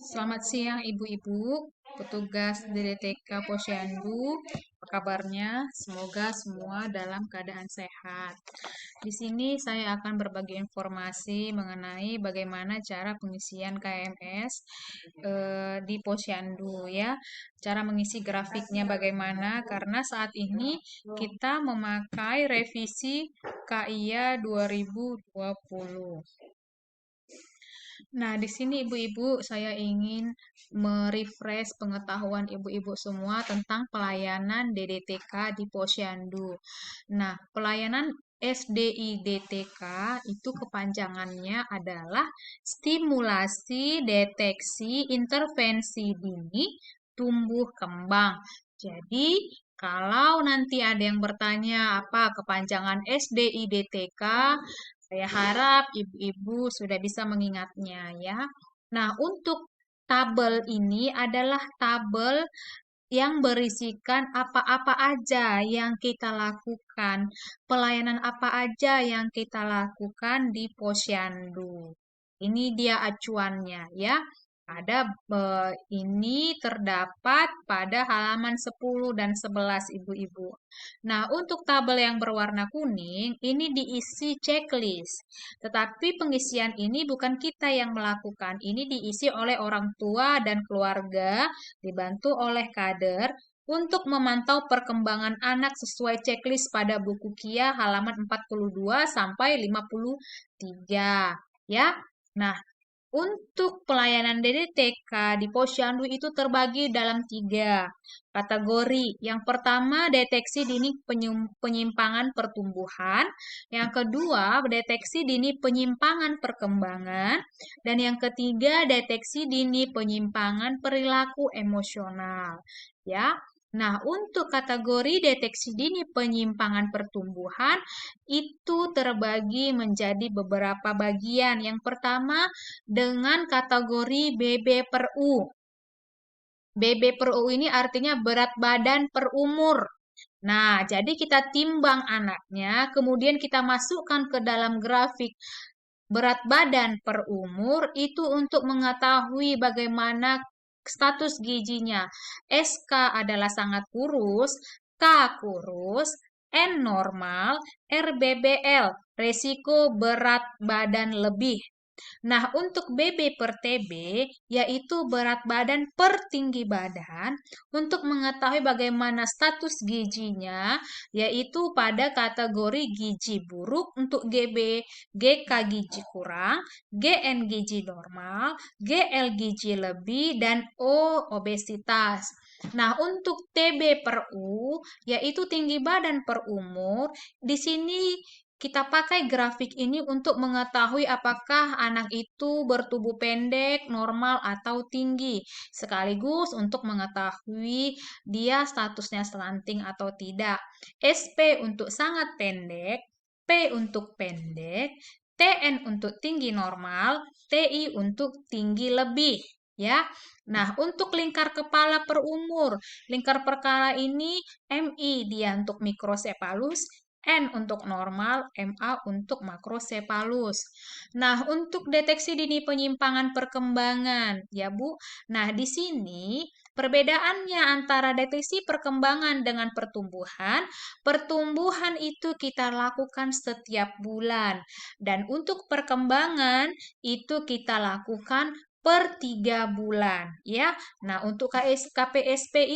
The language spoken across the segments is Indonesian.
Selamat siang Ibu-Ibu, petugas DDTK Posyandu. Apa kabarnya? Semoga semua dalam keadaan sehat. Di sini saya akan berbagi informasi mengenai bagaimana cara pengisian KMS di Posyandu ya. Cara mengisi grafiknya bagaimana? Karena saat ini kita memakai revisi KIA 2020. Nah, di sini ibu-ibu saya ingin merefresh pengetahuan ibu-ibu semua tentang pelayanan DDTK di Posyandu. Nah, pelayanan SDIDTK itu kepanjangannya adalah stimulasi, deteksi, intervensi dini, tumbuh kembang. Jadi, kalau nanti ada yang bertanya apa kepanjangan SDIDTK, saya harap ibu-ibu sudah bisa mengingatnya ya. Nah, untuk tabel ini adalah tabel yang berisikan apa-apa aja yang kita lakukan, pelayanan apa aja yang kita lakukan di Posyandu. Ini dia acuannya ya. Ini terdapat pada halaman 10 dan 11 ibu-ibu. Nah, untuk tabel yang berwarna kuning, ini diisi checklist. Tetapi pengisian ini bukan kita yang melakukan. Ini diisi oleh orang tua dan keluarga, dibantu oleh kader, untuk memantau perkembangan anak sesuai checklist pada buku KIA halaman 42 sampai 53. Ya, nah, untuk pelayanan DDTK di Posyandu itu terbagi dalam 3 kategori. Yang pertama, deteksi dini penyimpangan pertumbuhan. Yang kedua, deteksi dini penyimpangan perkembangan. Dan yang ketiga, deteksi dini penyimpangan perilaku emosional. Ya, nah, untuk kategori deteksi dini penyimpangan pertumbuhan itu terbagi menjadi beberapa bagian. Yang pertama, dengan kategori BB per U. BB per U ini artinya berat badan per umur. Nah, jadi kita timbang anaknya, kemudian kita masukkan ke dalam grafik berat badan per umur itu untuk mengetahui bagaimana status gizinya. SK adalah sangat kurus, K kurus, N normal, RBBL, resiko berat badan lebih. Nah, untuk BB per TB, yaitu berat badan per tinggi badan, untuk mengetahui bagaimana status gizinya, yaitu pada kategori gizi buruk untuk GB, GK gizi kurang, GN gizi normal, GL gizi lebih, dan O obesitas. Nah, untuk TB per U, yaitu tinggi badan per umur, di sini kita pakai grafik ini untuk mengetahui apakah anak itu bertubuh pendek, normal, atau tinggi. Sekaligus untuk mengetahui dia statusnya stunting atau tidak. SP untuk sangat pendek, P untuk pendek, TN untuk tinggi normal, TI untuk tinggi lebih. Ya, nah untuk lingkar kepala per umur, lingkar kepala ini MI dia untuk mikrosepalus, N untuk normal, MA untuk makrosepalus. Nah, untuk deteksi dini penyimpangan perkembangan, ya Bu. Nah, di sini perbedaannya antara deteksi perkembangan dengan pertumbuhan, pertumbuhan itu kita lakukan setiap bulan. Dan untuk perkembangan itu kita lakukan per 3 bulan, ya. Nah, untuk KPSP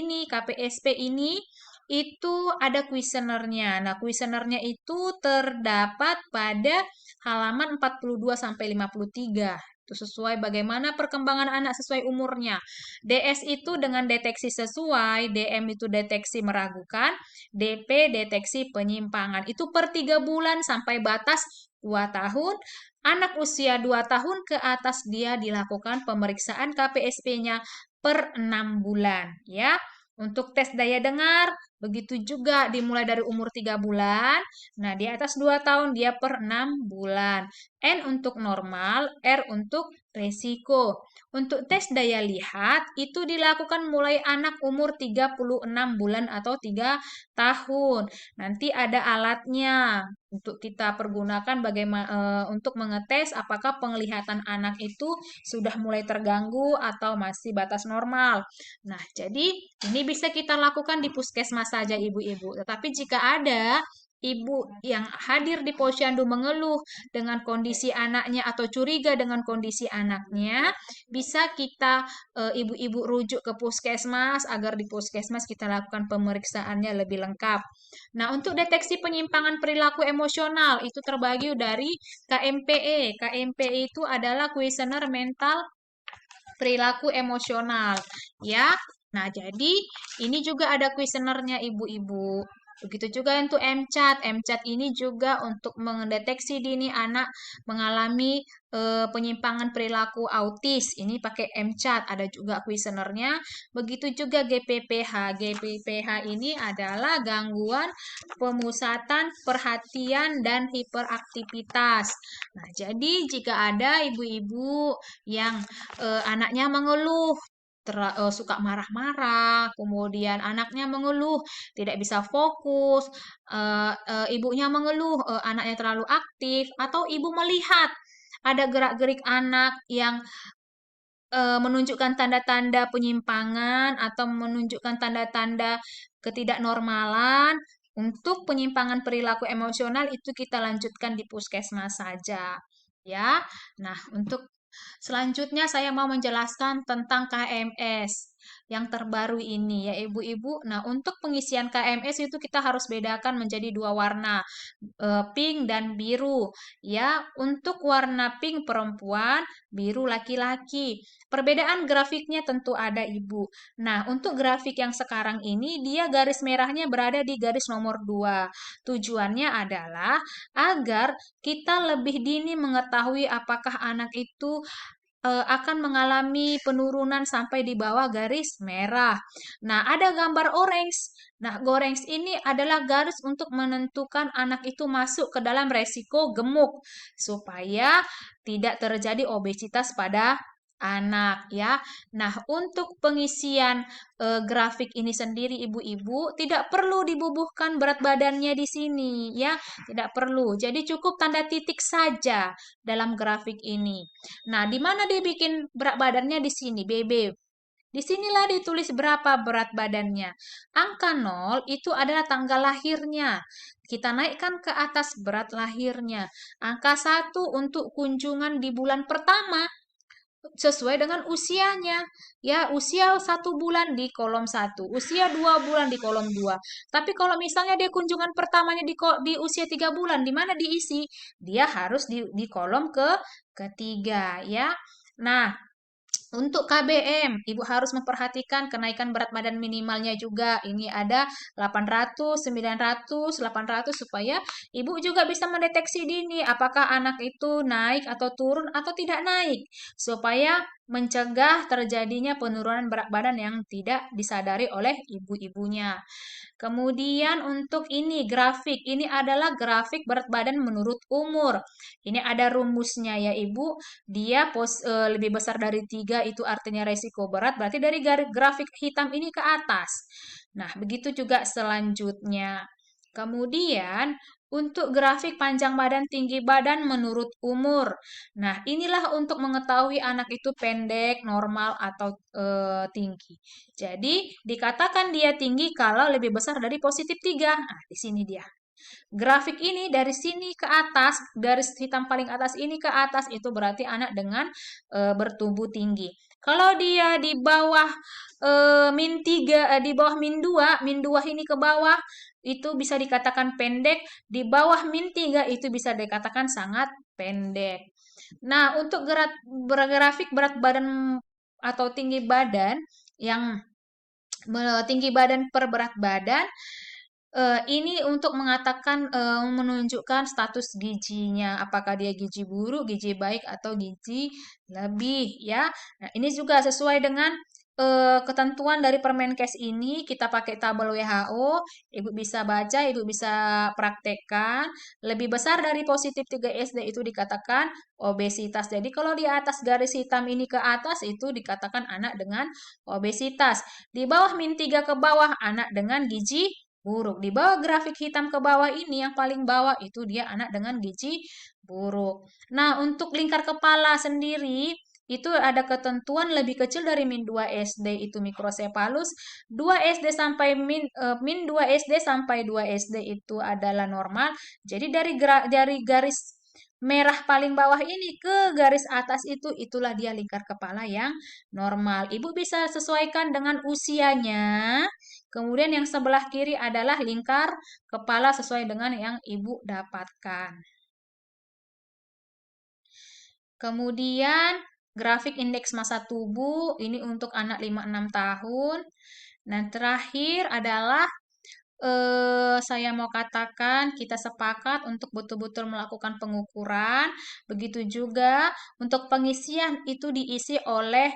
ini itu ada kuesionernya. Nah, kuesionernya itu terdapat pada halaman 42 sampai 53. Itu sesuai bagaimana perkembangan anak sesuai umurnya. DS itu dengan deteksi sesuai, DM itu deteksi meragukan, DP deteksi penyimpangan. Itu per 3 bulan sampai batas 2 tahun. Anak usia 2 tahun ke atas dia dilakukan pemeriksaan KPSP-nya per 6 bulan, ya. Untuk tes daya dengar, Begitu juga dimulai dari umur 3 bulan. Nah, di atas 2 tahun dia per 6 bulan. N untuk normal, R untuk resiko. Untuk tes daya lihat itu dilakukan mulai anak umur 36 bulan atau 3 tahun. Nanti ada alatnya untuk kita pergunakan bagaimana untuk mengetes apakah penglihatan anak itu sudah mulai terganggu atau masih batas normal. Nah, jadi ini bisa kita lakukan di puskesmas saja ibu-ibu. Tetapi jika ada ibu yang hadir di posyandu mengeluh dengan kondisi anaknya atau curiga dengan kondisi anaknya, bisa kita ibu-ibu rujuk ke puskesmas agar di puskesmas kita lakukan pemeriksaannya lebih lengkap. Nah, untuk deteksi penyimpangan perilaku emosional itu terbagi dari KMPE. KMPE itu adalah kuesioner mental perilaku emosional, ya. Nah, jadi ini juga ada kuesionernya ibu-ibu. Begitu juga untuk MCAT. MCAT ini juga untuk mendeteksi dini anak mengalami penyimpangan perilaku autis. Ini pakai MCAT, ada juga kuesionernya. Begitu juga GPPH. GPPH ini adalah gangguan pemusatan perhatian dan hiperaktivitas. Nah, jadi jika ada ibu-ibu yang anaknya mengeluh suka marah-marah, kemudian anaknya mengeluh tidak bisa fokus, ibunya mengeluh anaknya terlalu aktif, atau ibu melihat ada gerak-gerik anak yang menunjukkan tanda-tanda penyimpangan atau menunjukkan tanda-tanda ketidaknormalan. Untuk penyimpangan perilaku emosional itu kita lanjutkan di puskesmas saja, ya. Nah, untuk selanjutnya saya mau menjelaskan tentang KMS yang terbaru ini ya ibu-ibu. Nah, untuk pengisian KMS itu kita harus bedakan menjadi dua warna, pink dan biru. Ya, untuk warna pink perempuan, biru laki-laki. Perbedaan grafiknya tentu ada ibu. Nah, untuk grafik yang sekarang ini dia garis merahnya berada di garis nomor 2. Tujuannya adalah agar kita lebih dini mengetahui apakah anak itu akan mengalami penurunan sampai di bawah garis merah. Nah, ada gambar orange. Nah, orange ini adalah garis untuk menentukan anak itu masuk ke dalam resiko gemuk supaya tidak terjadi obesitas pada anak ya. Nah, untuk pengisian grafik ini sendiri ibu-ibu tidak perlu dibubuhkan berat badannya di sini ya, tidak perlu. Jadi cukup tanda titik saja dalam grafik ini. Nah, di mana dia bikin berat badannya di sini, BB. Disinilah ditulis berapa berat badannya. Angka 0 itu adalah tanggal lahirnya. Kita naikkan ke atas berat lahirnya. Angka 1 untuk kunjungan di bulan pertama sesuai dengan usianya. Ya, usia 1 bulan di kolom 1, usia 2 bulan di kolom 2. Tapi kalau misalnya dia kunjungan pertamanya di usia 3 bulan, di mana diisi? Dia harus di kolom ketiga, ya. Nah, untuk KBM, Ibu harus memperhatikan kenaikan berat badan minimalnya juga. Ini ada 800, 900, 800 supaya Ibu juga bisa mendeteksi dini apakah anak itu naik atau turun atau tidak naik. Supaya mencegah terjadinya penurunan berat badan yang tidak disadari oleh ibu-ibunya. Kemudian untuk ini grafik, ini adalah grafik berat badan menurut umur. Ini ada rumusnya ya Ibu, dia lebih besar dari 3 itu artinya resiko berat, berarti dari grafik hitam ini ke atas. Nah, begitu juga selanjutnya. Kemudian untuk grafik panjang badan tinggi badan menurut umur. Nah, inilah untuk mengetahui anak itu pendek, normal, atau tinggi. Jadi, dikatakan dia tinggi kalau lebih besar dari positif 3. Nah, di sini dia. Grafik ini dari sini ke atas, garis hitam paling atas ini ke atas, itu berarti anak dengan bertubuh tinggi. Kalau dia di bawah min 3, di bawah min 2 ini ke bawah, itu bisa dikatakan pendek. Di bawah min 3 itu bisa dikatakan sangat pendek. Nah, untuk grafik berat badan atau tinggi badan yang tinggi badan per berat badan ini untuk mengatakan menunjukkan status gizinya, apakah dia gizi buruk, gizi baik, atau gizi lebih ya. Nah, ini juga sesuai dengan ketentuan dari Permenkes ini kita pakai tabel WHO, Ibu bisa baca, Ibu bisa praktekkan. Lebih besar dari positif 3 SD itu dikatakan obesitas. Jadi kalau di atas garis hitam ini ke atas itu dikatakan anak dengan obesitas. Di bawah min 3 ke bawah anak dengan gizi buruk. Di bawah grafik hitam ke bawah ini yang paling bawah itu dia anak dengan gizi buruk. Nah, untuk lingkar kepala sendiri itu ada ketentuan lebih kecil dari min 2 SD itu mikrosefalus, 2 SD sampai min 2 SD sampai 2 SD itu adalah normal. Jadi dari garis merah paling bawah ini ke garis atas itu itulah dia lingkar kepala yang normal. Ibu bisa sesuaikan dengan usianya. Kemudian yang sebelah kiri adalah lingkar kepala sesuai dengan yang Ibu dapatkan. Kemudian grafik indeks massa tubuh ini untuk anak 5-6 tahun. Dan terakhir adalah saya mau katakan kita sepakat untuk betul-betul melakukan pengukuran. Begitu juga untuk pengisian itu diisi oleh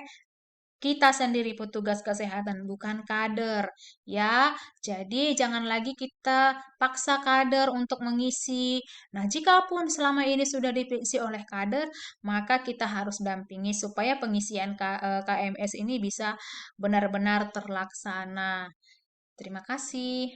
kita sendiri petugas kesehatan, bukan kader, ya. Jadi jangan lagi kita paksa kader untuk mengisi. Nah, jikapun selama ini sudah diisi oleh kader, maka kita harus dampingi supaya pengisian KMS ini bisa benar-benar terlaksana. Terima kasih.